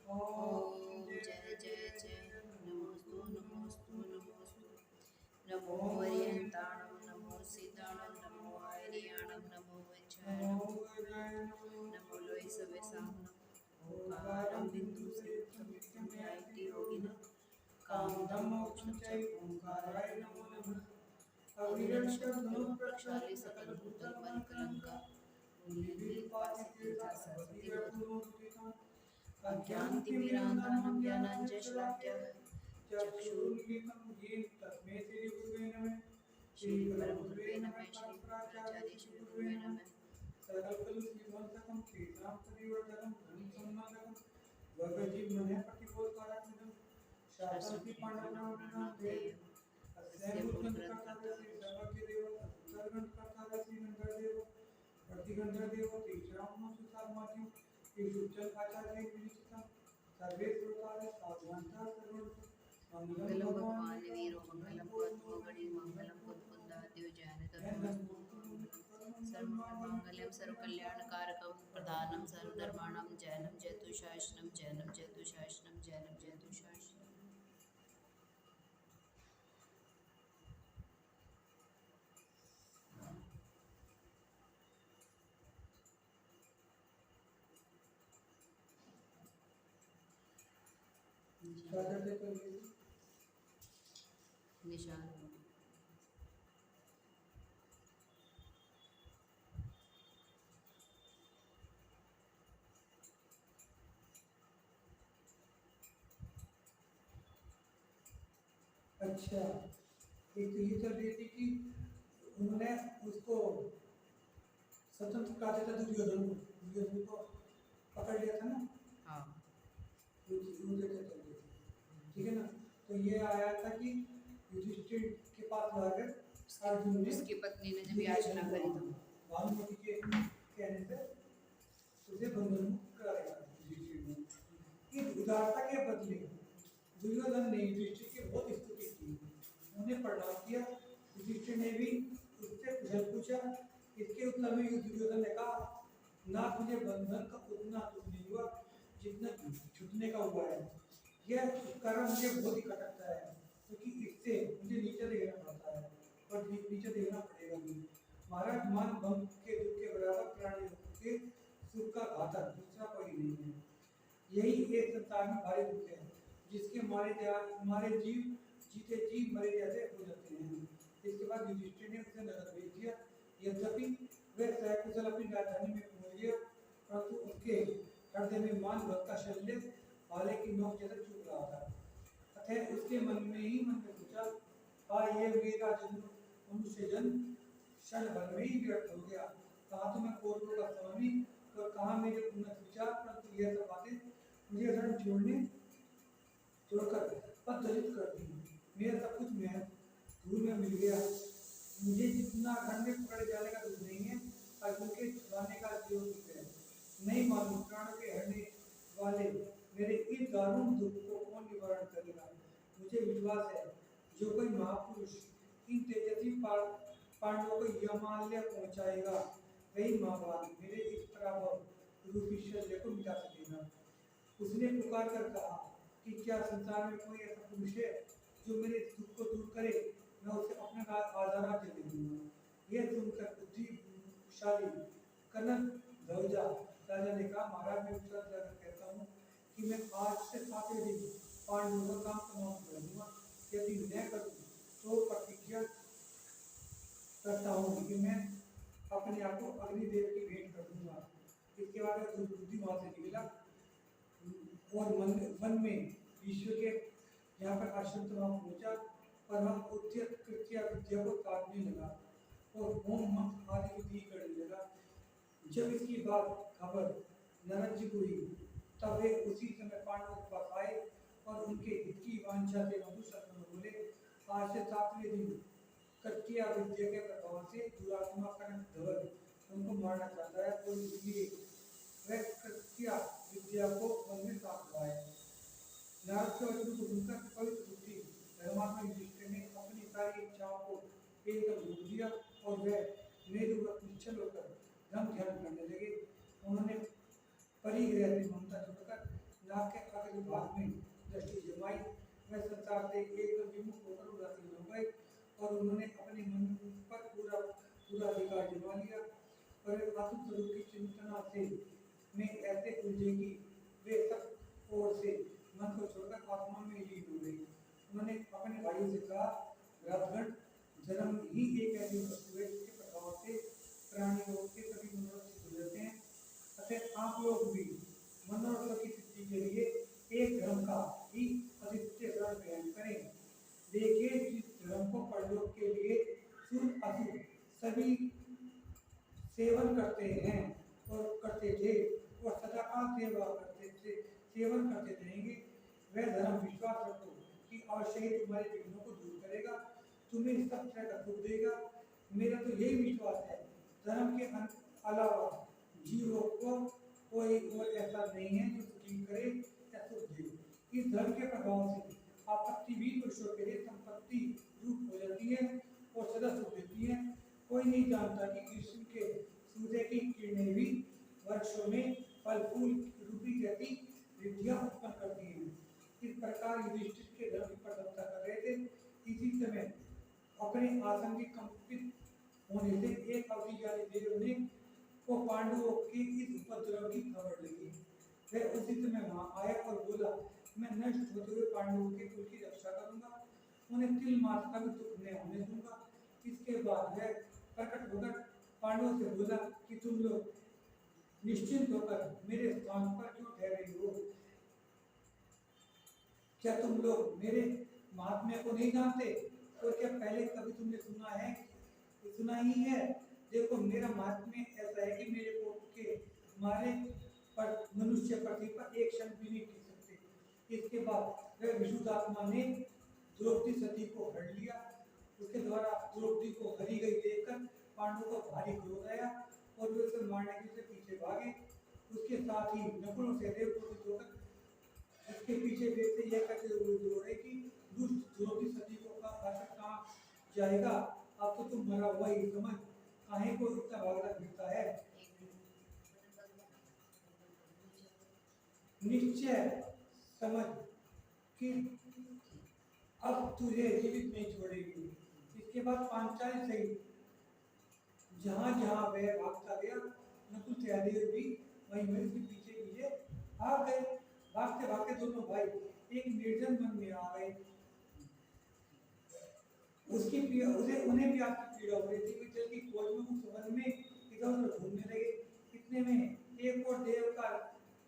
ओम जय जय जय नमोस्तु नमोस्तु नमोस्तु नमो वर्यन्ताणं नमो सीताणं नमो आर्याणं नमो वज्रायणं नमो लोई सवेसाहनं ओंकारं बिंदु संयुक्तं ध्यायति योगिनः कामदं मोक्षं च ओंकाराय नमो नमः अविरक्षकधनु प्रक्षाल्य सकलभूतलमलकलङ्का अज्ञानतिमिरान्धनं ज्ञानाञ्जनशलाकया चक्षुरुन्मीलितं येन तस्मै श्रीगुरुवे नमः श्रीपरमगुरुवे नमः श्रीमदाचार्य श्रीगुरुवे नमः सकलकलुषविध्वंसकं क्षेत्रां परिवर्तकं धर्मसम्मानकं वर्गजीवमनः प्रतिबोधकारकं शास्त्रति पाण्डवानां देव अस्मै बुद्धंकर्तारः श्रीसर्वज्ञदेव सर्वगणकर्तारः श्रीगणधरदेव प्रतिगणधरदेव तेषां सुसामाज्ञं तेषुच्चल आचार्य विनिचितं सर्वे श्रोतारः साधुवन्तः सर्वं मंगलम भगवान वीरो मंगलम पद्मगणि मंगलम कुंदाद्यो जैनतम सर्वमंगलम सर्वकल्याणकारकम प्रधानम सर्वधर्माणां जैनम जयतुशासनम जैनम जयतुशासनम जैनम जयतुशासनम निशान अच्छा, एक तो ये चल रही थी कि उन्होंने उसको स्वतंत्र कराते थे दुर्योधन को पकड़ लिया था ना। हाँ ठीक है ना। तो ये आया था कि युधिष्ठिर के पास जाकर अर्जुन ने उसकी पत्नी ने जब याचना करी तो भानुमति के कहने पे उसे बंधन मुक्त कराया युधिष्ठिर ने। कि उदारता के बदले दुर्योधन ने युधिष्ठिर की बहुत स्तुति की, उन्हें प्रणाम किया। युधिष्ठिर ने भी उससे कुशल पूछा। इसके उत्तर में दुर्योधन ने कहा, ना तुझे बंधन का उतना दुख नहीं हुआ जितना छूटने का हुआ है। यह कारण मुझे बहुत ही खटकता है, क्योंकि इससे मुझे नीचे देखना पड़ता है और नीचे देखना पड़ेगा भी। महाराज, मान भंग के दुख के बराबर प्राणियों के सुख का घातक दूसरा कोई नहीं है। यही एक संसार में भारी दुख है, जिसके मारे जीव जीते जी मरे जैसे हो जाते हैं। इसके बाद युधिष्ठिर ने उसे नरक भेज दिया। यद्यपि वह सकुशल अपनी राजधानी में पहुंच गया, परंतु उसके हृदय में मान भक्त का शल्य भाले की नोक जैसे चुभ रहा था। अतः उसके मन में सोचा, ये मेरा जन्म मनुष्य जन्म क्षण भर में ही व्यर्थ हो गया। कहा तो मैं कौरवों का स्वामी और कहा मेरे उन्नत विचार, परंतु यह सब बातें मुझे रण छोड़कर पददलित कर दी। मेरा सब कुछ मैं धूल में मिल गया। मुझे जितना घर में पकड़े जाने का दुख नहीं है, अर्जुन के छुड़ाने का जो दुख है। नहीं मालूम प्राणों के हरने वाले मेरे इस दारुण दुख को कौन निवारण करेगा। मुझे विश्वास है, जो कोई महापुरुष इन तेजस्वी पांडवों को यमालय पहुंचाएगा, वही महाभाग मेरे इस पराभव रूपी शल्य को मिटा सकेगा। उसने पुकार कर कहा कि क्या संसार में कोई ऐसा पुरुष है जो मेरे दुख को दूर करे। मैं उसे अपना आधार दे दूंगा। यह सुनकर बुद्धिशाली कनक ध्वजा राजा ने कहा, महाराज, मैं विचार जाकर कहता हूँ कि मैं आज से 7वें दिन पांडवों का काम समाप्त कर दूंगा। यदि न करूँ तो प्रतिज्ञा करता हूँ कि मैं अपने आप को अग्निदेव की भेंट कर दूंगा। इसके बाद बुद्धि वहां से निकला और वन में विश्व के यहाँ पर आश्रम से वहां पहुंचा, पर वहां उद्यत कृत्या विद्या को काटने लगा और होम आदि विधि करने लगा। जब इसकी बात खबर नरक जी को हुई, तब वे उसी समय पांडवों के पास आए और उनके हित की वांछा से मधुर शब्द में बोले, आज से 7वें दिन कृत्या विद्या के प्रभाव से दुरात्मा कनक ध्वज उनको मारना चाहता है, तो इसलिए वह कृत्या विद्या को मन में साफ लाए। नारद के वचन को सुनकर पवित्र बुद्धि धर्मात्मा युधिष्ठिर ने अपनी सारी इच्छाओं को एकदम रोक दिया और वह मेरुव्रत निश्चल होकर धर्म ध्यान करने लगे। उन्होंने परिग्रह से ममता छोड़कर नाक के के विभाग में दृष्टि जमाई, वह संसार से एकदम विमुख होकर उदासीन हो गए और उन्होंने अपने मन पर पूरा अधिकार जमा लिया। पर आत्म स्वरूप की चिंतना से में ऐसे उलझे कि वे सब ओर से मन को छोड़कर आत्मा में लीन हो गई। उन्होंने अपने भाइयों से कहा, भ्रातृगण, जन्म ही एक ऐसी वस्तु है जिसके प्रभाव से प्राणियों के सभी मनोरथ गुजरते हैं। अतः आप लोग भी मनोरथ की सिद्धि के लिए एक धर्म का ही अद्वितीय शरण ग्रहण करें। देखिए, जिस धर्म को परलोक के लिए शुभ अशुभ सभी सेवन करते हैं और करते थे और सदाकाल सेवन करते रहेंगे, वह धर्म विश्वास रखो कि अवश्य ही तुम्हारे विघ्नों को दूर करेगा, तुम्हें सब तरह का सुख देगा। मेरा तो यही विश्वास है, धर्म के अलावा जीवों को कोई और ऐसा नहीं है जो सुखी करे या सुख दे। इस धर्म के प्रभाव से आपत्ति भी पुरुषों के लिए संपत्ति रूप हो जाती है और सदा सुख देती है। कोई नहीं जानता कि कृष्ण के सूर्य की किरणें भी वर्षों में फल फूल रूपी जैसी रिद्धियां उत्पन्न करती हैं। इस प्रकार युधिष्ठिर के धर्म की प्रशंसा कर रहे थे। इसी समय अपने आसन के कंपित होने से एक अवधिजाली देव ने को पांडवों के इस उपद्रव की खबर लगी। वह उसी समय वहां आया और बोला, मैं नष्ट होते हुए पांडवों के कुल की रक्षा करूंगा, उन्हें तिल मात्र का भी दुख न होने दूंगा। इसके बाद वह प्रकट होकर पांडवों से बोला कि तुम लोग निश्चिंत होकर मेरे स्थान पर क्यों ठहरे हो? क्या तुम लोग मेरे महात्म्य को नहीं जानते? और क्या पहले कभी तुमने सुना ही है? देखो, मेरा महात्म्य ऐसा है कि मेरे कोप के मारे पर मनुष्य पृथ्वी पर एक क्षण भी नहीं टिक सकते। इसके बाद वह विशुद्धात्मा ने द्रौपदी सती को हर लिया। उसके द्वारा द्रौपदी को हरी गई देखकर पांडवों को भारी क्रोध आया और वे उसे मारने के लिए पीछे भागे। उसके साथ ही नकुल और सहदेव क्रोधित होकर उसके पीछे देखते यह कहते हुए दौड़े कि दुष्ट द्रौपदी सती को कहाँ जाएगा? अब तो तुम मरा हुआ ही समझ, काहे को इतना भागना फिरता है? निश्चय समझ कि अब तुझे जीवित नहीं छोड़ेगी। इसके बाद पांचाली सहित जहां जहां वह भागता गया, नकुल सहदेव भी वहीं उसके पीछे पीछे भाग गए। भागते भागते दोनों भाई एक निर्जन वन में आ गए। उन्हें भी आपकी पीड़ा हो रही थी। वे जल की खोज में उस वन में इधर उधर घूमने लगे। इतने में एक और देव का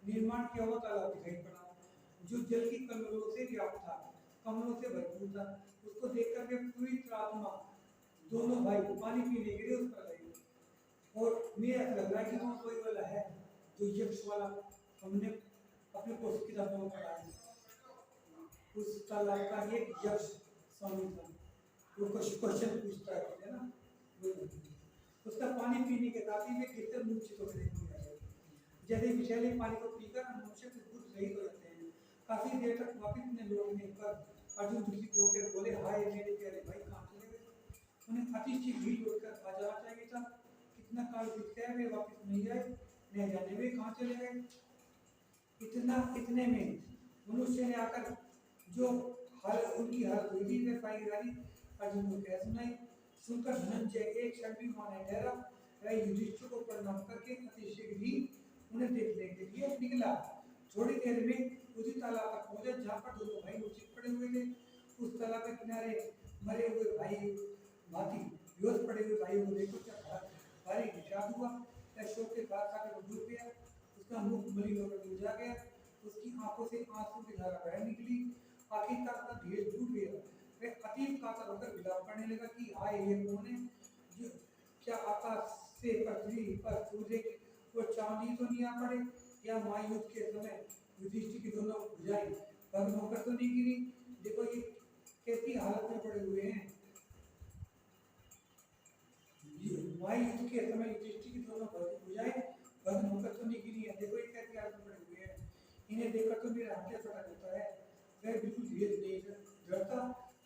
निर्माण किया हुआ तालाब दिखाई पड़ा, जो जल की कमलों से व्याप्त था, कमलों से भरपूर था। उसको देखकर वे पवित्र आत्मा दोनों भाई पानी पीने के लिए उस पर गए। और मुझे ऐसा लग रहा है कि वो कोई वाला है जो यक्ष वाला हमने अपने कोर्स किताबों में पढ़ा है। उस तालाब का एक यक्ष स्वामी था, वो क्वेश्चन पूछता है ना, उसका पानी पीने के साथ ही वे कितने मूर्छित हो गए। जैसे विषैले पानी को पीकर मनुष्य बुद्ध रहित हो जाते हैं। काफी देर तक वापिस ने लोग मिलकर अर्जुन दुखित होकर बोले, हाय मेरे प्यारे भाई, कहाँ चले गए? उन्हें अतिशय भीड़ उठकर आ जाना चाहिए था। कितना काल बीत गया, वे वापिस नहीं आए, न जाने वे कहाँ चले गए। इतने में मनुष्य ने आकर जो उनकी हालत हुई थी, वे पाईगारी अर्जुन को कह सुनाई। सुनकर धनंजय एक क्षण भी वहां नहीं ठहरा। वह युधिष्ठिर को प्रणाम करके अतिशीघ्र ही उन्हें देखने के लिए निकला। थोड़ी देर में उसी तालाब पर पहुंचा जहाँ पर दोनों भाई मूर्छित पड़े हुए थे। उस तालाब के किनारे मरे हुए भाई भांति बेहोश पड़े हुए भाइयों को देखो क्या भारी विषाद हुआ। वह शोक के साथ खाकर डूब गया। उसका मुख मलिन होकर मुरझा गया। उसकी आंखों से आंसू की धारा बह निकली। आखिरकार उसका धीरज टूट गया। वह अतीब कातर होकर विलाप करने लगा कि हाय, ये कौन है? जो क्या आकाश से पृथ्वी पर सूर्य और चांदी तो नहीं आ पड़े, या महायुद्ध के समय युधिष्ठिर की दोनों भुजाएं भग्न होकर तो नहीं गिरी? देखो ये कैसी हालत में पड़े हुए हैं। महायुद्ध के समय युधिष्ठिर की दोनों भुजाएं भग्न होकर तो नहीं गिरी है। देखो ये कैसी हालत में पड़े हुए हैं। इन्हें देखकर तो मेरा हृदय फटा जाता है। वह बिल्कुल धीरज नहीं डरता।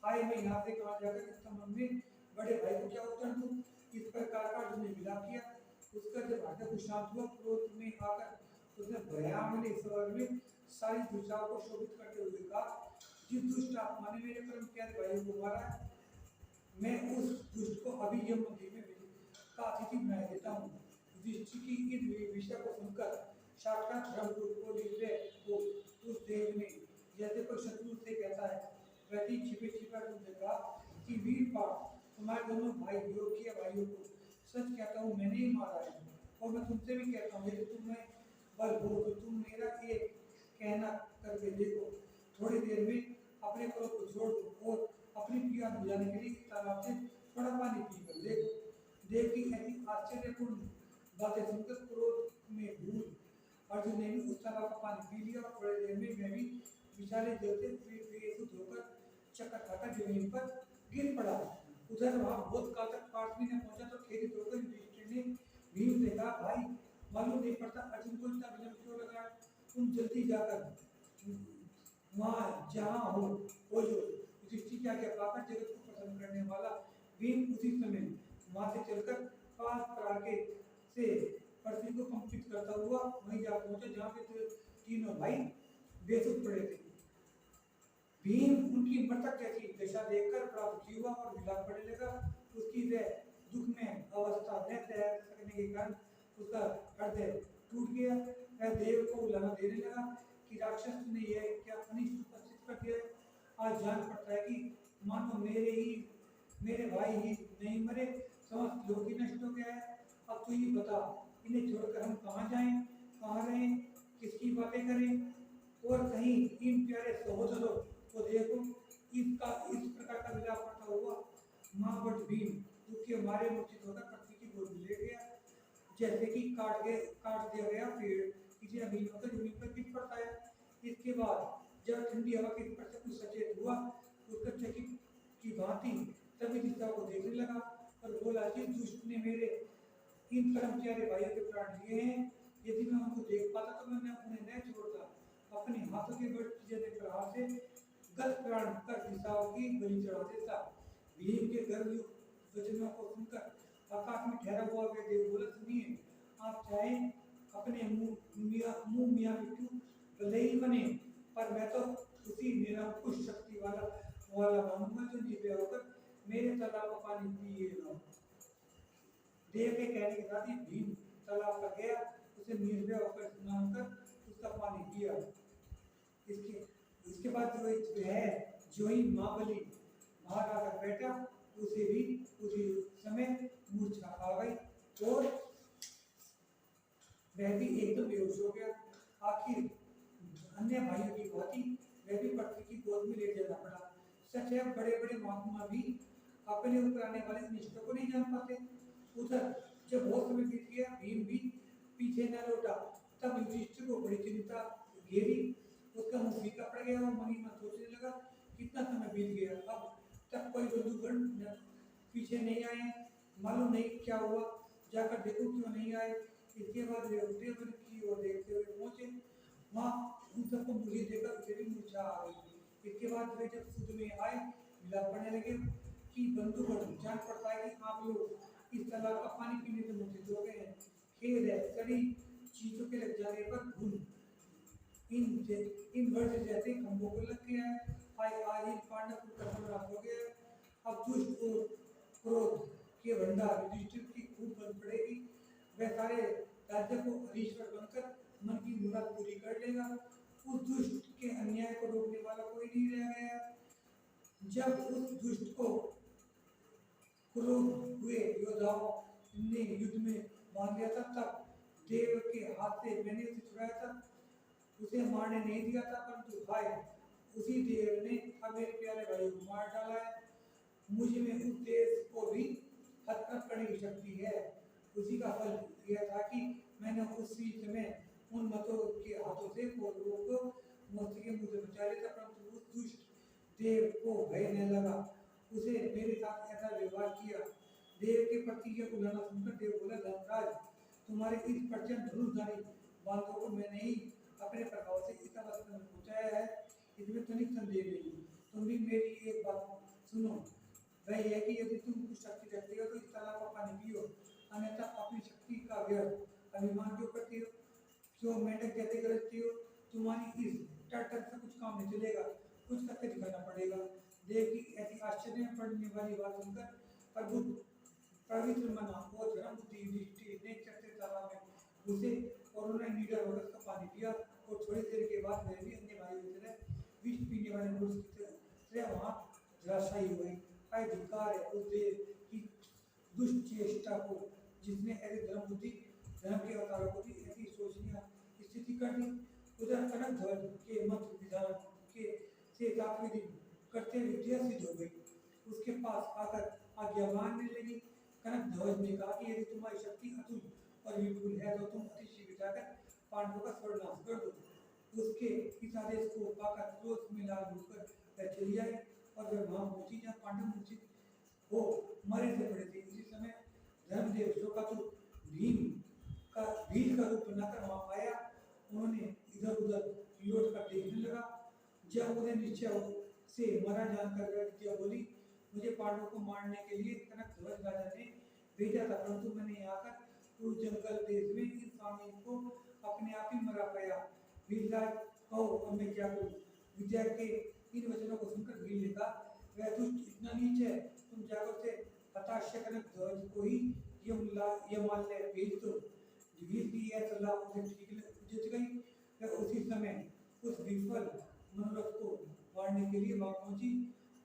आए मैं यहाँ से कहाँ जाकर इस संबंध में बड़े भाई को क्या उत्तर दूं? इस प्रकार का उसने विलाप किया। उसका जब हृदय को शांत हुआ, क्रोध में आकर उसने भयावह स्वर में सारी दुष्टाओं को शोभित करते हुए कहा, जिस दुष्ट आत्मा ने मेरे परम प्यारे भाई को मारा है, मैं उस दुष्ट को अभी यम मंदिर में का अतिथि बना देता हूँ। युधिष्ठिर की इस विषय को सुनकर साक्षात धर्मपुर को निर्भय को उस देव ने जैसे कोई शत्रु से कहता है, वैसे छिपे छिपा तुमने कहा कि वीर पाठ तुम्हारे दोनों भाइयों को सच कहता हूँ, मैंने ही मारा है। और मैं तुमसे भी कहता हूँ, यदि तुम्हें बल हो तो तुम मेरा एक कहना करके देखो, थोड़ी देर में अपने क्रोध को छोड़ दो और अपनी प्रिया बुझाने के लिए तालाब से थोड़ा पानी पीकर देखो। देव की ऐसी आश्चर्यपूर्ण बातें सुनकर क्रोध में भूल अर्जुन ने भी उस तालाब का पानी पी लिया और थोड़ी देर में मैं भी विशाले जल से बेसुध होकर चक्कर खाकर जमीन पर गिर पड़ा। उधर वहां बहुत काल तक पार्थ भी न पहुंचा तो खेत होकर युधिष्ठिर ने भीम से कहा, भाई मालूम नहीं पड़ता अर्जुन को इतना विलंब क्यों लगा, तुम जल्दी जाकर वहां जहां हो जो युधिष्ठिर की आज्ञा पाकर जगत को प्रसन्न करने वाला भीम उसी समय वहां से चलकर 5 परागे से पृथ्वी को कंपित करता हुआ वहीं जा पहुंचा जहां पे तीनों भाई बेसुध पड़े थे। भीम उनकी मृतक जैसी दशा देखकर बड़ा दुखी हुआ और विलाप करने लगा। उसकी वह दुख में अवस्था न तैयार करने के कारण उसका हृदय टूट गया। वह देव को उलाहना देने लगा कि राक्षस ने यह क्या अनिष्ट उपस्थित कर दिया। आज जान पड़ता है कि मानो मेरे भाई ही नहीं मरे, समस्त लोग ही नष्ट हो गया है। अब तू ही बता, इन्हें छोड़कर हम कहाँ जाएं, कहाँ रहें, किसकी बातें करें, और कहीं इन प्यारे सहोदरों को देखो। इस प्रकार का विलाप करता हुआ महाबट भीम दुख के मारे मूर्छित होकर पृथ्वी की गोद में लेट गया, जैसे कि काट दिया गया पेड़ किसी अमीन होकर जमीन पर गिर पड़ता है। इसके बाद जब ठंडी हवा के स्पर्श से कुछ सचेत हुआ, उसका चकित की भांति सभी दिशाओं को देखने लगा और बोला, जिस दुष्ट ने मेरे इन परम प्यारे भाइयों के प्राण लिए हैं, यदि मैं उनको देख पाता तो मैं उन्हें न छोड़ता, अपने हाथों के बल जैसे प्रहार से गत प्राण कर दिशाओं की बलि चढ़ा देता। भीम के गर्भ वचनों को सुनकर आकाश में ठहरा हुआ वह देव बोला, सुनिए, आप चाहे अपने मुंह मियाँ बिट्टू भले ही बने, पर मैं तो उसी निरंकुश शक्ति वाला मानूंगा जो निर्भय होकर मेरे तालाब का पानी पिएगा। देव के कहने के साथ ही भीम तालाब पर गया, उसे निर्भय होकर स्नान कर उसका पानी पिया। इसके बाद जो ही महाबली बाहर आकर बैठा, उसे भी उसी समय मूर्छा आ गई और वह भी एकदम बेहोश हो गया। आखिर अन्य भाइयों की भांति वह भी पृथ्वी की गोद में लेट जाना पड़ा। सच है, बड़े बड़े महात्मा भी अपने ऊपर आने वाले अनिष्टों को नहीं जान पाते। उधर जब बहुत समय बीत गया, भीम भी पीछे न लौटा, तब युधिष्ठिर को बड़ी चिंता घेरी। उसका मुंह फीका पड़ गया और मन ही मन सोचने लगा, कितना समय बीत गया, अब तक कोई बंधुगण पीछे नहीं आए, मालूम नहीं क्या हुआ, जाकर देखो क्यों नहीं आए। इसके बाद वे उठे वन की ओर देखते हुए पहुंचे। वहां उन सबको मुझे देखकर उसे भी मूर्छा आ गई। इसके बाद वे जब सुध में आए, विलाप करने लगे कि बंधुगण, जान पड़ता है कि आप लोग इस तालाब का पानी पीने से मूर्छित हो गए हैं। खेद है, सड़ी चीजों के लग जाने पर घुन इन वर्ष जैसे खंभों को लग गया है। आज इन पांडव का सर्वनाश हो गया है। अब दुष्ट और क्रोध के भंडार युधिष्ठिर की खूब बन पड़ेगी। वह सारे राज्य को हरीश्वर बनकर मन की मुराद पूरी कर लेगा। उस दुष्ट के अन्याय को रोकने वाला कोई नहीं रह गया। जब उस दुष्ट को क्रोध हुए योद्धाओं ने युद्ध में बांध लिया था, तब देव के हाथ से मैंने उसे छुड़ाया था, उसे मारने नहीं दिया था, परंतु भाई उसी देव ने अब मेरे प्यारे भाई को मार डाला है। मुझ में उस देश को भी हतप्रभ करने की शक्ति है। उसी का फल यह था कि मैंने उसी समय उन मतों के हाथों से कौरवों को मौत के मुंह से बचा लिया था, परंतु उस दुष्ट देव को भय न लगा, उसे मेरे साथ ऐसा व्यवहार किया। देव के प्रति यह उलाहना सुनकर देव बोला, धर्मराज, तुम्हारे इस प्रचंड धनुषधारी बांधों को मैंने ही अपने प्रभाव से इस अवस्था में पहुंचाया है, इसमें तनिक संदेह नहीं। तुम भी मेरी एक बात सुनो, वह यह कि यदि तुम कुछ शक्ति रखते हो तो इस तालाब का पानी पियो, अन्यथा अपनी शक्ति का व्यर्थ अभिमान क्यों करती हो, क्यों मेंढक जैसे गरजती हो, तुम्हारी इस टट से कुछ काम नहीं चलेगा, कुछ करके दिखाना पड़ेगा। देव की ऐसी आश्चर्य में पड़ने वाली बात सुनकर प्रभु पवित्र मना और धर्म बुद्धि युधिष्ठिर ने चढ़ते तालाब में घुसे और उन्होंने निडर होकर उसका पानी पिया। और थोड़ी देर के बाद वे भी अन्य भाइयों की तरह विष पीने वाले पुरुष की तरह वहां धराशायी हुए। आय धिक्कार है उस देव की दुष्ट चेष्टा को, जिसने ऐसे धर्म बुद्धि धर्म के अवतारों को भी ऐसी शोचनीय स्थिति कर दी। उधर कनक ध्वज के मत विधान के से ताकविधि करते विद्या सिद्ध हो गई। उसके पास आकर आज्ञा मांगने लगी। कनक ध्वज ने कहा कि यदि तुम्हारी शक्ति अतुल और विपुल है तो तुम अति शीघ्र जाकर पांडवों का सर्वनाश कर दो। उसके इस आदेश को पाकर क्रोध में लाल होकर वह चली आई और वह वहां पहुंची जहाँ पांडव मूर्छित हो मरे से पड़े थे। इसी समय धर्मदेव शोकातुर भील का रूप बनाकर वहां आया। उन्होंने इधर उधर लौट कर देखने लगा। जब उन्हें निश्चय से मरा जानकर वह विद्या बोली, मुझे पांडवों को मारने के लिए कनक ध्वज राजा ने भेजा था, परंतु मैंने यहाँ कर उस जंगल देश में इस स्वामी को अपने आप ही मरा पाया। वीरराज कहो अब मैं क्या करूं? विद्या के इन वचनों को सुनकर भील ने कहा, वह दुष्ट इतना नीच है, तुम जाकर से हताश कनक ध्वज को ही यमालय भेज दो। भील की यह सलाह उसे ठीक जच गई। वह उसी समय उस विफल मनोरथ को मारने के लिए वहां पहुंची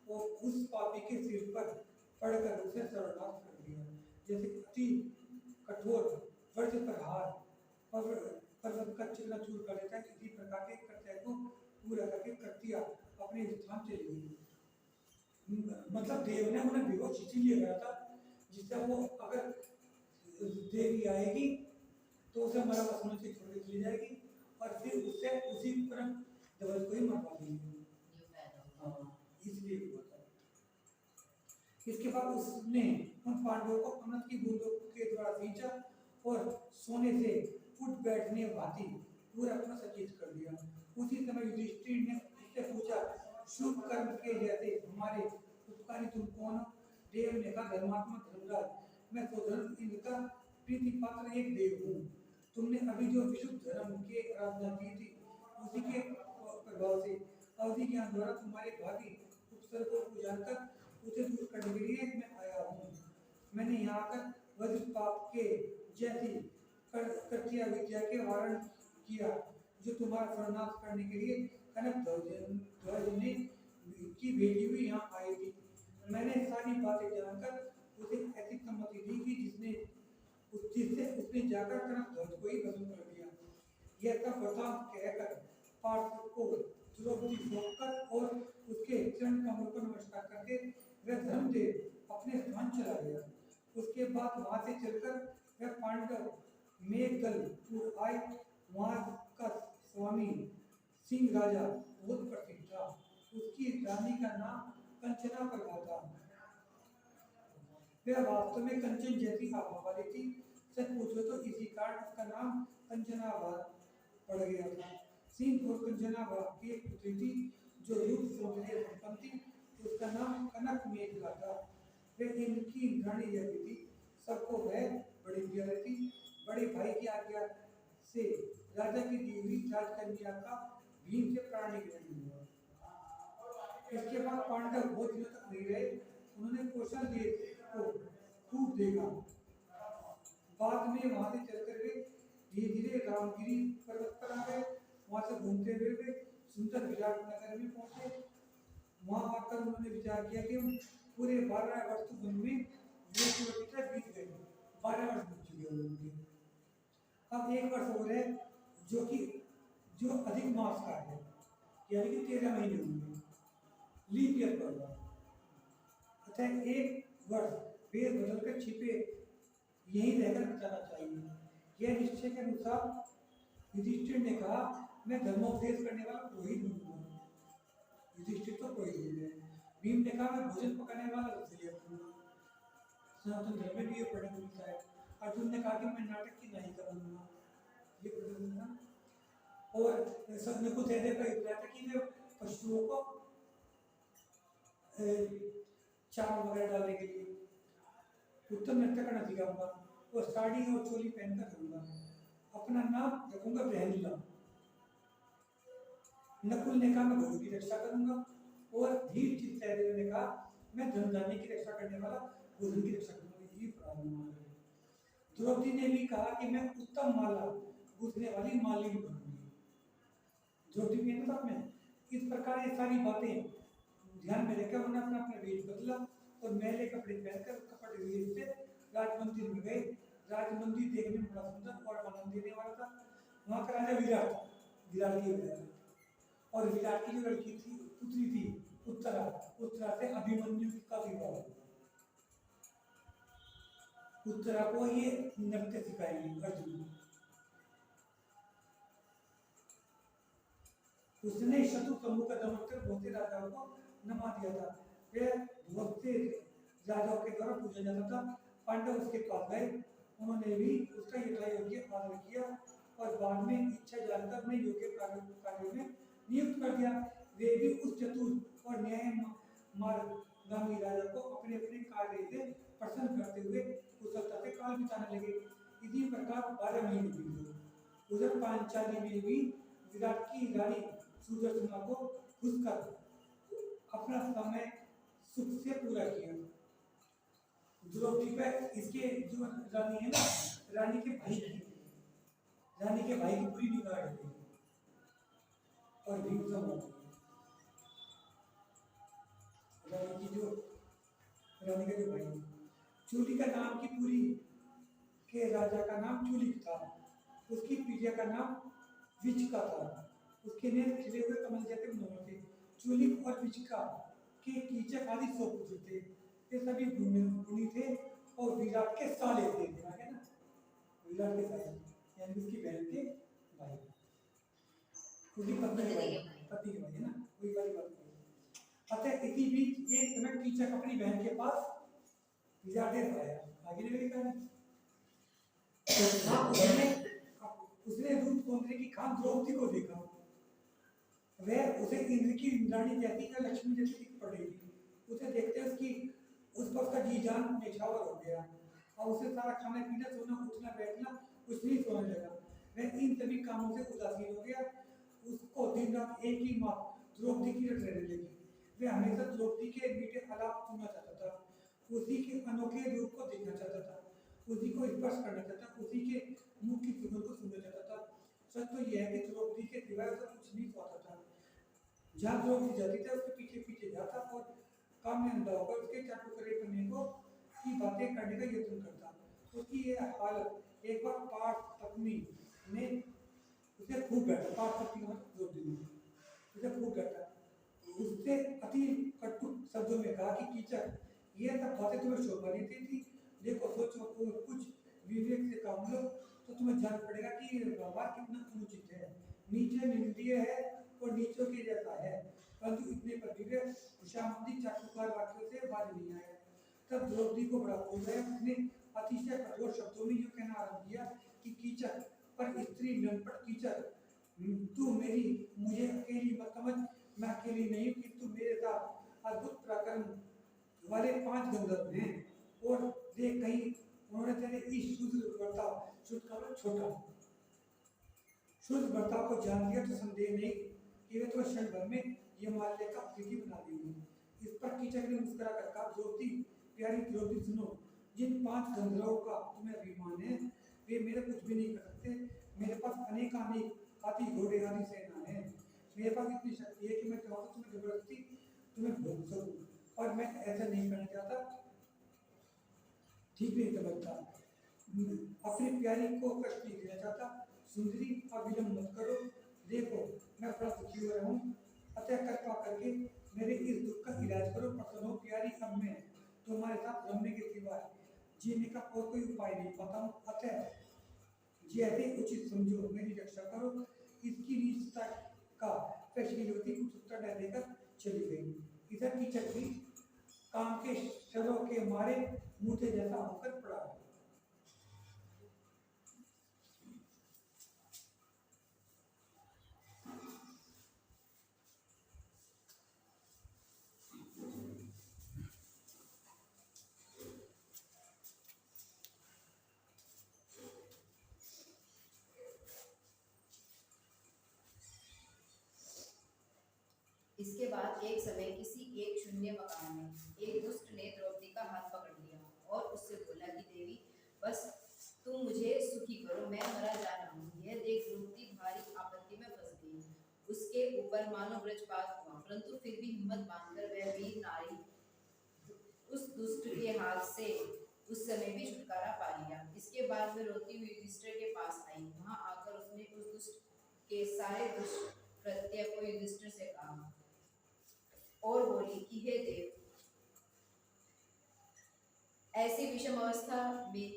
और उस पापी के सिर पर पड़कर उसे सर्वनाश कर दिया। जैसे अति कठोर वज्र प्रहार पर्वत का चकनाचूर कर देता है, इसी प्रकार के कृत्य को पूरा करके कृत्या अपने स्थान चली गई। मतलब देव ने उन्हें बेहोश इसीलिए गया था जिससे वो अगर देवी आएगी तो उसे मरा हुआ समझ के छोड़ के चली जाएगी और फिर उससे उसी परम ध्वज को ही मरवा देगी। हाँ, इसलिए हुआ था। इसके बाद उसने उन पांडवों को अमृत की बूंदों के द्वारा सींचा और सोने से उठ बैठने भांति पूरा अपना सचेत कर दिया। उसी समय युधिष्ठिर ने उससे पूछा, शुभ कर्म के जैसे हमारे उपकारी तुम कौन हो? देव ने कहा, धर्मात्मा धर्मराज, मैं तो धर्म इनका प्रीति पात्र एक देव हूँ। तुमने अभी जो विशुद्ध धर्म की आराधना की थी उसी के प्रभाव से अवधि ज्ञान द्वारा तुम्हारे भावी उपसर्ग को जानकर उसे दूर करने के लिए मैं आया हूँ। मैंने यहाँ आकर वज्र पाप के जैसी कृत्या विद्या के वारण किया जो तुम्हारा सर्वनाश करने के लिए कनक ध्वज ने की भेजी हुई यहाँ आई थी। मैंने सारी बातें जानकर उसे ऐसी सम्मति दी कि जिससे उसने जाकर कनक ध्वज को ही भस्म कर दिया। यह सब वृतांत कहकर पार्थ को द्रौपदी रोककर और उसके चरण कमल को नमस्कार करके वह धर्मदेव अपने स्थान चला गया। उसके बाद वहां से चलकर वह पांडव मेघदल आए। वहां का स्वामी सिंह राजा बहुत प्रसिद्ध था। उसकी रानी का नाम कंचना प्रभा था। वह वास्तव में कंचन जैसी आभा वाली थी। सच पूछो तो इसी कारण उसका नाम कंचनाभा पड़ गया था। सिंह और कंचनाभा की एक पुत्री थी जो रूप सौंदर्य संपन्न थी। उसका नाम कनक मेघला था। वह इनकी रानी जैसी थी। सबको वह बड़ी प्यारी थी। बड़े भाई की आज्ञा से राजा की दी हुई राजकन्या का भीम से प्राण ग्रहण हुआ। इसके बाद पांडव बहुत दिनों तक नहीं रहे। उन्होंने कौशल देव को खूब देखा। बाद में वहां से चलकर वे धीरे धीरे रामगिरी पर्वत पर आ गए। वहां से घूमते हुए वे सुंदर विराट नगर में पहुंचे। वहां आकर उन्होंने विचार किया कि पूरे 12 वर्ष तो वन में बीत गए। 12 वर्ष बीत चुके उनके। अब 1 वर्ष हो रहे जो अधिक मास का है, यानी कि 13 महीने होंगे, लीप ईयर पड़ रहा। अतः 1 वर्ष वेद बदलकर छिपे यहीं रहकर बिताना चाहिए। यह निश्चय के अनुसार युधिष्ठिर ने कहा, मैं धर्मोपदेश करने वाला पुरोहित बनूंगा। युधिष्ठिर तो पुरोहित है। भीम ने कहा, मैं भोजन पकाने वाला रसोइया बनूंगा। सनातन धर्म में भी ये पढ़ने मिलता है। अर्जुन ने कहा कि मैं नाटक की नायिका बनूंगा। ये पढ़ने मिलता। और नकुलसहदेव का अभिप्राय था कि वे पशुओं को चावल वगैरह डालने के लिए उत्तम नृत्य करना सिखाऊंगा और साड़ी और चोली पहनकर करूंगा। अपना नाम रखूंगा बहनीला। नकुल ने कहा मैं घोड़ों की रक्षा करूंगा, और धीर चित्त सहदेव ने कहा मैं धनधान्य की रक्षा करने वाला गोधन की रक्षा करूंगा। ये प्रारंभ है। द्रौपदी ने भी कहा कि मैं उत्तम माला गूंथने वाली मालिनी बनूंगी। द्रौपदी भी है ना साथ में। इस प्रकार ये सारी बातें ध्यान में रखकर उन्होंने अपना अपना वेश बदला और मैले कपड़े पहनकर कपट वेश से राजमंदिर में गए। राजमंदिर देखने में बड़ा सुंदर और आनंद देने वाला था। वहां का राजा विराट था, विराट की विराट, और विराट की जो लड़की थी पुत्री थी उत्तरा, उत्तरा से अभिमन्यु का विवाह हुआ। उत्तरा को ये नृत्य सिखाएंगे अर्जुन। उसने शत्रु समूह का दमन कर बहुत से राजाओं को नमा दिया था। वह बहुत से राजाओं के द्वारा पूजा जाता था। पांडव उसके पास गए, उन्होंने भी उसका यथा योग्य आदर किया और बाद में इच्छा जानकर उन्हें योग्य कार्यों में नियुक्त कर दिया। वे भी उस चतुर और न्याय मार्गगामी राजा को अपने अपने कार्य से प्रसन्न करते हुए कुशलता से काल बिताने लगे। इसी प्रकार 12 महीने बीत गए। उधर पांचाली में भी विराट की रानी सुदर्शना को खुश कर अपना समय सुख से पूरा किया। द्रौपदी पर इसके जो रानी है ना, रानी के भाई की पूरी निगाह है और भीमसम हो गई। रानी का जो भाई चूली का नाम की पुरी के राजा का नाम चूलिक था। उसकी पिता का नाम विचका था। उसके नेत्र खिले हुए कमल जैसे मनोहर थे। चूलिक और विचका के कीचक आदि 100 पुत्र थे। ये सभी गुणी थे और विराट के साले थे। ना विराट के साले यानी उसकी बहन के भाई, उसकी पत्नी के भाई है ना, वही वाली बात। अतः इसी बीच एक समय कीचक अपनी बहन के पास विराट ने आया। आगे नहीं कहानी। उसने रूप सौंदर्य की खान द्रौपदी को देखा। वह उसे इंद्र की इंद्राणी जैसी या लक्ष्मी जैसी दिख पड़ रही थी। उसे देखते उस पर उसका जी जान निछावर हो गया और उसे सारा खाना पीना सोना उठना बैठना कुछ नहीं सोने लगा। वह इन सभी कामों से उदासीन हो गया। उसको दिन रात एक ही माँ द्रौपदी की रट रहने लगी। वह हमेशा द्रौपदी के मीठे आलाप सुनना चाहता था, उसी के अनोखे रूप को देखना चाहता था, उसी को स्पर्श करना चाहता, उसी के मुंह की सुगंध को सुनना चाहता था। सच तो यह है कि द्रौपदी के सिवाय उसे कुछ नहीं पाता था। जहाँ द्रौपदी जाती थी उसके पीछे पीछे जाता और काम में अंधा होकर उसके चाटुकरे करने को की बातें करने का यत्न करता। उसकी यह हालत एक बार पार्थ पत्नी ने उसे खूब बैठा। पार्थ पत्नी मतलब द्रौपदी ने उसे खूब बैठा, उससे अति कटु शब्दों में कहा कि कीचक, ये सब बातें तुम्हें शोभा देती थी। देखो सोचो, कुछ विवेक से काम लो तो तुम्हें जान पड़ेगा कि ये व्यवहार कितना अनुचित है, नीचे निंदनीय है और नीचों के जैसा है। परंतु इतने पर भी वे खुशामदी चाटुकार वाक्यों से बाज नहीं आया। तब द्रौपदी को बड़ा क्रोध आया। उसने अतिशय कठोर शब्दों में यूं कहना आरंभ किया कि कीचक, पर स्त्री लंपट कीचक, तू मुझे अकेली मत समझ। मैं अकेली नहीं, किंतु मेरे साथ अद्भुत पराक्रम वाले 5 गंधर्व हैं और देख कहीं उन्होंने तेरे इस शुद्ध बर्ताव, शुद्ध का मतलब छोटा, शुद्ध बर्ताव को जान लिया तो संदेह नहीं कि वे तो क्षण भर में ये माल्य का अतिथि बना देंगे। इस पर कीचक ने मुस्कुरा कर कहा, द्रौपदी, प्यारी द्रौपदी सुनो, जिन 5 गंधर्वों का तुम्हें अभिमान है वे मेरे कुछ भी नहीं कर सकते। मेरे पास अनेक हाथी घोड़े आदि सेना है। मेरे पास इतनी शक्ति है कि मैं चाहूँ तो तुम्हें जबरदस्ती तुम्हें भोग सकूं, और मैं ऐसा नहीं करना चाहता, ठीक नहीं समझता, अपनी प्यारी को कष्ट नहीं देना चाहता। सुंदरी, अब विलंब मत करो। देखो मैं बड़ा दुखी हो रहा हूँ, अतः कृपा करके मेरे इस दुख का इलाज करो। प्रसन्न हो प्यारी, अब मैं तुम्हारे साथ रमने के सिवाय जीने का और कोई उपाय नहीं पाता हूँ। अतः जैसे उचित समझो मेरी रक्षा करो। इसकी नीचता का शीलवती कुछ उत्तर न देकर चली गई। इधर कीचक भी काम के शरों के मारे मूर्ते जैसा होकर पड़ा। इसके बाद एक समय किसी एक शून्य मकान में एक दुष्ट ने द्रौपदी का हाथ पकड़ लिया और उससे बोला कि देवी, बस तुम मुझे सुखी करो, मैं मरा जा रहा हूँ। यह देख द्रौपदी भारी आपत्ति में फंस गई। उसके ऊपर मानो वज्रपात हुआ, परंतु फिर भी हिम्मत बांधकर वह वीर नारी उस दुष्ट के हाथ से उस समय भी छुटकारा पा लिया। इसके बाद वह रोती हुई युधिष्ठिर के पास आई। वहां आकर उसने उस दुष्ट के सारे दुष्कृत्य को युधिष्ठिर से कहा और बोली कि हे देव, ऐसी विषम अवस्था में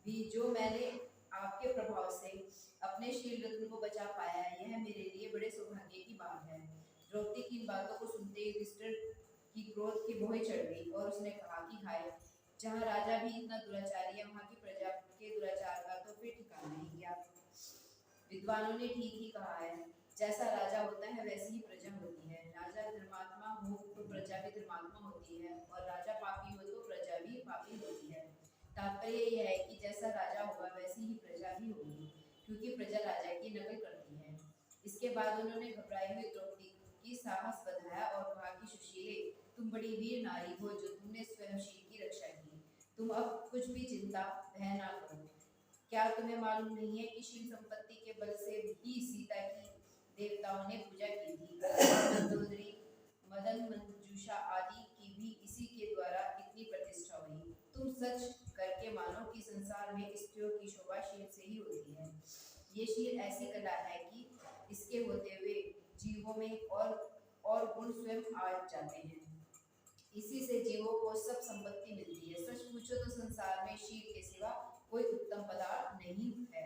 भी जो मैंने आपके प्रभाव से अपने शील रत्न को बचा पाया है, यह मेरे लिए बड़े सौभाग्य की बात है। द्रौपदी की इन बातों को सुनते ही युधिष्ठिर की क्रोध की भौहें चढ़ गई और उसने कहा कि हाय, जहाँ राजा भी इतना दुराचारी है, वहाँ की प्रजा के दुराचार का तो फिर ठिकाना नहीं गया। विद्वानों ने ठीक ही कहा है, जैसा राजा होता है वैसी ही प्रजा होती है। राजा धर्मात्मा हो तो प्रजा भी धर्मात्मा होती है, और राजा पापी हो तो प्रजा भी पापी होती है। तात्पर्य यह है कि जैसा राजा होगा वैसी ही प्रजा भी होगी, क्योंकि प्रजा राजा की नकल करती है। इसके बाद उन्होंने घबराई हुई द्रौपदी की साहस बढ़ाया और कहा कि सुशीले, तुम बड़ी वीर नारी हो जो तुमने स्वयं शील की रक्षा की। तुम अब कुछ भी चिंता भय ना करो। क्या तुम्हें मालूम नहीं है कि शील संपत्ति के बल से ही सीता की देवताओं ने पूजा की थी? मंदोदरी, मदन मंजूषा आदि की भी इसी के द्वारा इतनी प्रतिष्ठा हुई। तुम सच करके मानो कि संसार में स्त्रियों की शोभा शील से ही होती है। ये शील ऐसी कला है कि इसके होते हुए जीवों में और गुण स्वयं आ जाते हैं। इसी से जीवों को सब संपत्ति मिलती है। सच पूछो तो संसार में शील के सिवा कोई उत्तम पदार्थ नहीं है,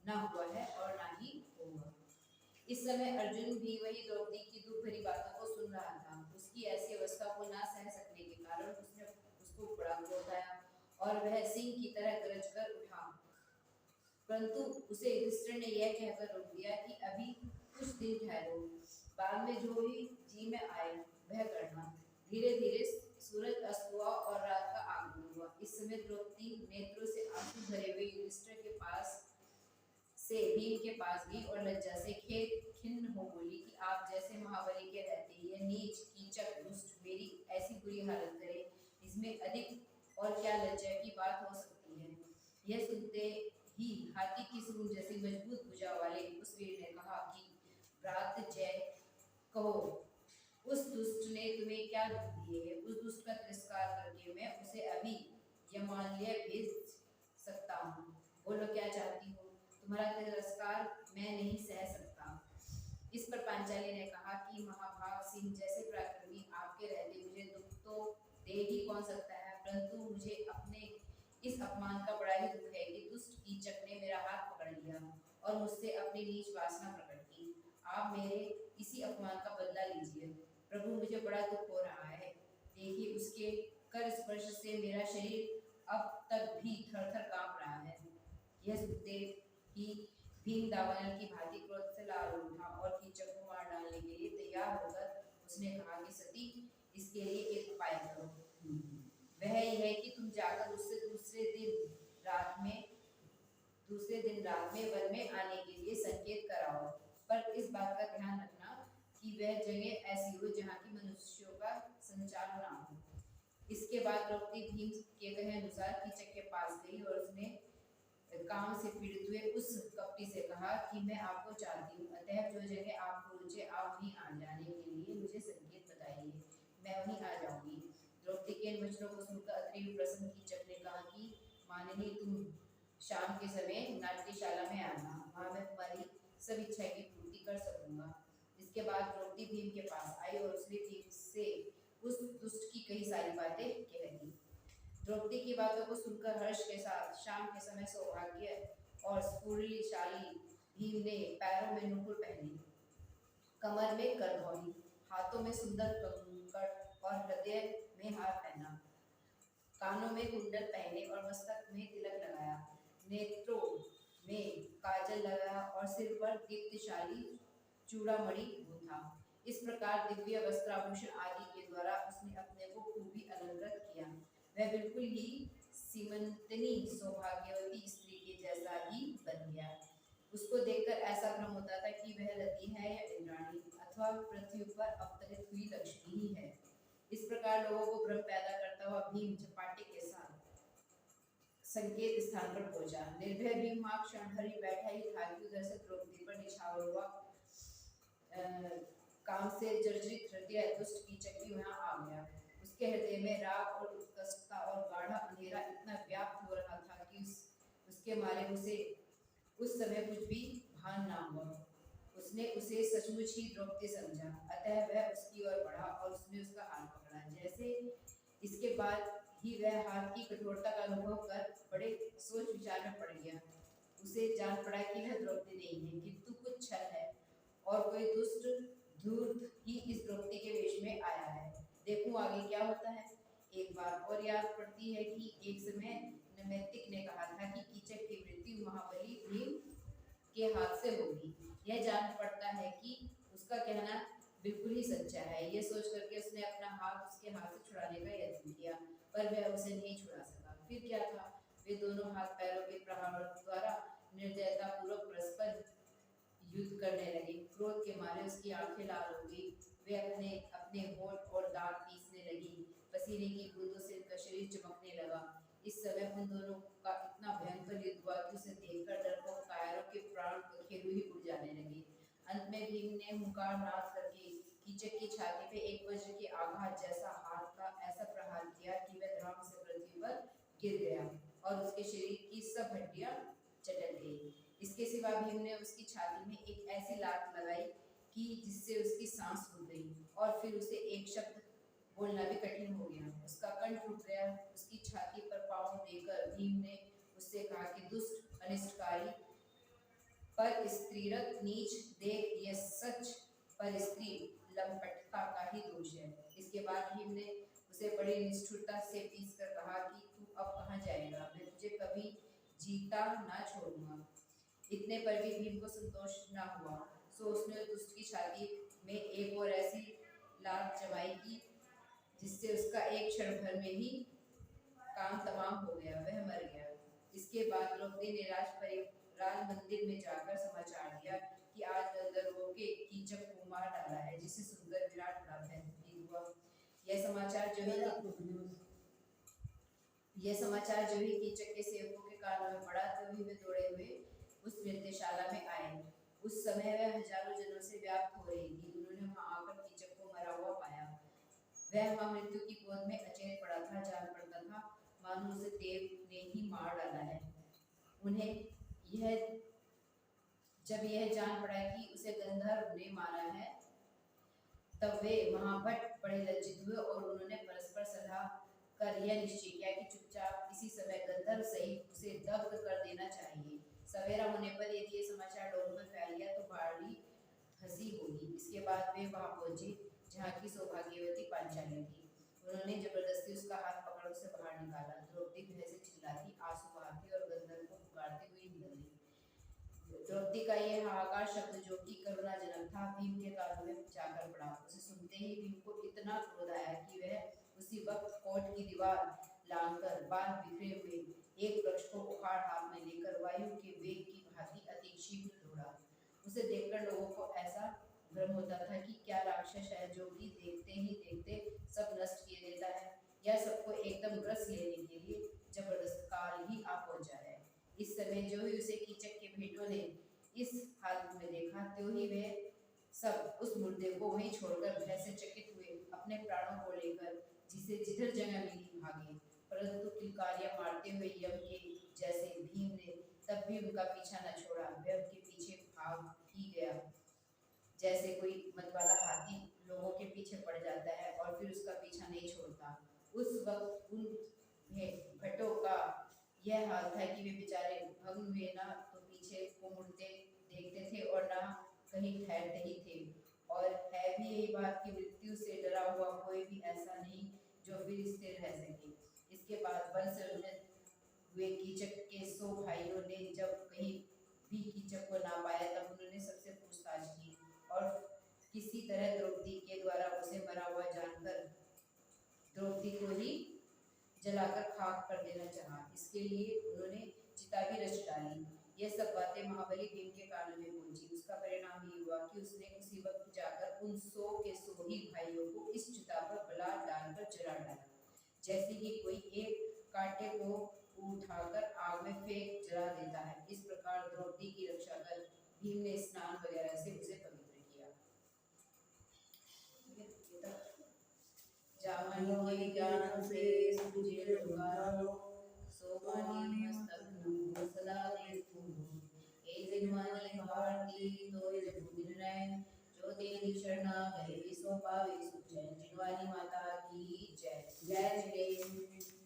ना हुआ है और ना ही होगा। इस समय अर्जुन भी वही द्रौपदी की दुख भरी बातों को सुन रहा था। उसकी ऐसी अवस्था को ना सह सकने के कारण उसको बड़ा क्रोध आया और वह सिंह की तरह गरज कर उठा, परंतु उसे युधिष्ठिर ने यह कहकर रोक दिया कि अभी कुछ दिन ठहरो, बाद में जो भी जी में आए वह करना। धीरे धीरे सूरज अस्त हुआ और रात का आगमन हुआ। इस समय द्रौपदी नेत्रों से आंसू भरे हुए युधिष्ठिर के पास से भीम के पास गई और लज्जा से खिन्न हो बोली कि आप जैसे महाबली के रहते यह नीच कीचक दुष्ट मेरी ऐसी बुरी हालत करे, इसमें अधिक और क्या लज्जा की बात हो सकती है। यह सुनते ही हाथी की सूंड जैसी मजबूत भुजा वाले उस वीर ने कहा कि भ्रात जय कहो, उस दुष्ट ने तुम्हें क्या दुख दिए है? उस दुष्ट का तिरस्कार करके मैं उसे अभी यमालय भेज सकता हूँ। बोलो क्या चाहती हो? तुम्हारा तिरस्कार मैं नहीं सह सकता। इस पर पांचाली ने कहा कि महाभाग सिंह जैसे पराक्रमी आपके रहते मुझे दुख तो दे ही कौन सकता है, परंतु मुझे अपने इस अपमान का बड़ा ही दुख है कि दुष्ट कीचक ने मेरा हाथ पकड़ लिया और मुझसे अपनी नीच वासना प्रकट की। आप मेरे इसी अपमान का बदला लीजिए। प्रभु, मुझे बड़ा दुख हो रहा है। देखिए, उसके कर स्पर्श से मेरा शरीर अब तक भी थर थर कांप रहा है। यह सुनते ही भीम दावानल की भांति क्रोध से लाल उठा और कीचक को मार डालने के लिए तैयार होकर उसने कहा कि सती, इसके लिए एक उपाय करो। वह यह है कि तुम जाकर उससे दूसरे दिन रात में वन में आने के लिए संकेत कराओ, पर इस बात का ध्यान रखना कि वह जगह ऐसी हो जहाँ की मनुष्यों का संचार ना हो। इसके बाद द्रौपदी भीम के कहे अनुसार कीचक के पास गई और उसने काम से पीड़ित हुए उस कपटी से कहा कि मैं आपको चाहती हूँ, अतः जो जगह आपको रुचे आप वहीं आ जाने के लिए मुझे संकेत बताइए, मैं वहीं आ जाऊंगी। द्रौपदी के इन वचनों को सुनकर अतिरिक्त प्रसन्न कीचक ने कहा कि मानिनी, तुम शाम के समय नाट्यशाला में आना, वहां मैं तुम्हारी सब इच्छा की पूर्ति कर सकूंगा। इसके बाद द्रौपदी भीम के पास आई और उसने भीम से उस दुष्ट की कई सारी बातें कह दी। द्रौपदी की बातों को सुनकर हर्ष के साथ शाम के समय सौभाग्य और स्फूर्तिशाली भीम ने पैरों में नुपुर पहने, कमर में करधौली, हाथों में सुंदर कंकड़ और हृदय में हार पहना, कानों में कुंडल पहने और मस्तक में तिलक लगाया, नेत्रों में काजल लगाया और सिर पर दीप्तिशाली चूड़ामणि गूंथा। इस प्रकार दिव्य वस्त्राभूषण आदि के द्वारा उसने अपने को खूबी अलंकृत किया। वह बिल्कुल ही सीमंतनी सौभाग्यवती स्त्री के जैसा ही बन गया। उसको देखकर ऐसा भ्रम होता था कि वह रति है या इंद्राणी, अथवा अथवा पृथ्वी पर अवतरित हुई लक्ष्मी ही है। इस प्रकार लोगों को भ्रम पैदा करता हुआ भीम झपाटे के साथ संकेत स्थान पर पहुंचा। निर्भय भीम वहां क्षण भर ही बैठा ही था कि उधर से द्रौपदी पर निछावर हुआ काम से जर्जरित हृदय दुष्ट कीचक भी वहां आ गया। उसके हृदय में राग और उत्कंठता और गाढ़ा अंधेरा इतना व्याप्त हो रहा था कि उसके मारे उसे उस समय कुछ भी भान ना हुआ। उसने उसे सचमुच ही द्रौपदी समझा, अतः वह उसकी ओर बढ़ा और उसने उसका हाथ पकड़ा। जैसे इसके बाद ही वह हाथ की कठोरता का अनुभव कर बड़े सोच विचार में पड़ गया। उसे जान पड़ा कि वह द्रौपदी नहीं है, किंतु कुछ छल है और कोई दुष्ट धूर्त ही इस द्रौपदी के वेश में आया है। देखूं आगे क्या होता है। एक बात और याद पड़ती है कि एक समय नैमित्तिक ने कहा था कि कीचक की मृत्यु महाबली भीम के हाथ से होगी। यह जान पड़ता है कि उसका कहना बिल्कुल ही सच्चा है। यह सोच करके उसने अपना हाथ उसके हाथ से छुड़ाने का यत्न किया, पर वह उसे नहीं छुड़ा सका। फिर क्या था, वे दोनों हाथ पैरों के प्रहारों द्वारा निर्दयता पूर्वक परस्पर युद्ध करने लगे। क्रोध के मारे उसकी आंखें लाल हो गई। वे अपने अपने होंठ और दांत पीसने लगी। पसीने की बूंदों से उनका शरीर चमकने लगा। इस समय उन दोनों का इतना भयंकर युद्ध हुआ कि उसे देखकर डरपोक कायरों के प्राण पखेरु ही उड़ जाने लगे। अंत में भीम ने हुंकार नाद करके कीचक की छाती पे एक वज्र के आघात जैसा हाथ का ऐसा प्रहार किया कि वह धड़ाम से पृथ्वी पर गिर गया और उसके शरीर की सब हड्डियां चटक गई। इसके सिवा भीम ने उसकी छाती में एक ऐसी लात लगाई कि जिससे उसकी सांस रुक गई और फिर उसे एक शब्द बोलना भी कठिन हो गया। उसका कंठ रुक गया। उसकी छाती पर पांव देकर भीम ने उससे कहा कि दुष्ट अनिष्टकारी पर स्त्रीरत नीच देख, यह सच पर स्त्री लंपटता का ही दोष है। इसके बाद भीम ने उसे बड़ी निष्ठुरता से पीस कर कहा कि तू अब कहाँ जाएगा, मैं तुझे कभी जीता ना छोड़ूंगा। इतने पर भी भीम को संतोष न हुआ, सो उसने दुष्ट की छाती में एक और ऐसी लात जमाई की जिससे उसका एक क्षण भर में ही काम तमाम हो गया, वह मर गया। इसके बाद द्रौपदी ने राज मंदिर में जाकर समाचार दिया कि आज गंधर्वों के कीचक को मार डाला है, जिसे सुनकर विराट बड़ा भयभीत हुआ। यह समाचार जो ही कीचक के सेवकों के कानों में पड़ा, तभी वे दौड़े हुए उस नृत्यशाला में आए। उस समय वह हजारों जनों से व्याप्त हो रही थी। उन्होंने वहां आकर कीचक को मरा हुआ पाया। वह वहां मृत्यु की गोद में अचेत पड़ा था। जान पड़ता था मानो उसे देव ने ही मार डाला है। उन्हें जब यह जान पड़ा कि उसे गंधर्व ने मारा है, तब वे महाभट्ट बड़े लज्जित हुए और उन्होंने परस्पर सलाह कर यह निश्चय किया कि चुपचाप इसी समय गंधर्व सहित उसे दग्ध कर देना चाहिए। सवेरा होने पर यदि ये समाचार लोगों में फैल गया तो भारी हंसी होगी। इसके बाद वे वहां पहुंचे जहाँ की सौभाग्यवती पांचाली थी। उन्होंने जबरदस्ती उसका हाथ पकड़ उसे बाहर निकाला। द्रौपदी भय से चिल्लाती, आंसू बहाती और गंधर्व को पुकारती हुई निकली। द्रौपदी का यह हाहाकार शब्द जो कि करुणाजनक था, भीम के कानों में जाकर पड़ा। उसे सुनते ही भीम को इतना क्रोध आया कि वह उसी वक्त कोट की दीवार लांघकर बाल बिखरे हुए एक वृक्ष को उखाड़ हाथ में लेकर वायु के वेग की भांति अति शीघ्र दौड़ा। उसे देखकर लोगों को ऐसा भ्रम होता था कि क्या राक्षस है जो कि देखते ही देखते सब नष्ट किए देता है, या सबको एकदम ग्रस लेने के लिए जबरदस्त काल ही आ पहुंचा है। इस समय जो ही उसे कीचक के भेटों ने इस हालत में देखा, त्यों ही वे सब उस मुर्दे को वहीं छोड़कर भय से चकित हुए अपने प्राणों को लेकर जिसे जिधर जगह मिली भागे। परंतु किलकारियां मारते हुए यम के जैसे भीम ने तब भी उनका पीछा न छोड़ा। वह उनके पीछे भाग ही गया जैसे कोई मतवाला हाथी लोगों के पीछे पड़ जाता है और फिर उसका पीछा नहीं छोड़ता। उस वक्त उन भट्टों का यह हाल था कि वे बेचारे भंग हुए, ना तो पीछे को मुड़ते देखते थे और ना कहीं ठहरते ही थे। और है भी यही बात कि मृत्यु से डरा हुआ कोई भी ऐसा नहीं जो फिर स्थिर रह सके। इसके बाद बल से हुए कीचक के 100 भाइयों ने जब कहीं भी कीचक को ना पाया, तब उन्होंने सबसे पूछताछ की और किसी तरह द्रौपदी के द्वारा उसे मरा हुआ जानकर द्रौपदी को ही जलाकर खाक कर देना चाहा। इसके लिए उन्होंने चिता भी रच डाली। यह सब बातें महाबली भीम के कानों में पहुंची। उसका परिणाम ये हुआ हुआ कि उसने उसी वक्त जाकर उन 100 के 100 ही भाइयों को इस चिता पर बलात डालकर जला डाला, जैसे कि कोई एक कांटे को उठाकर आग में फेंक जला देता है। इस प्रकार द्रौपदी की रक्षा कर भीम ने स्नान वगैरह से उसे पवित्र किया। जामानी के ज्ञान से सूझे उगालो, सोमानी मस्तक सदा देखो, ए जगमानी भारती तो ये जगुदिन रहे, जो तेरी शरणा गए सो पावे सुख चैन। जिनवानी माता की जय। जय जय।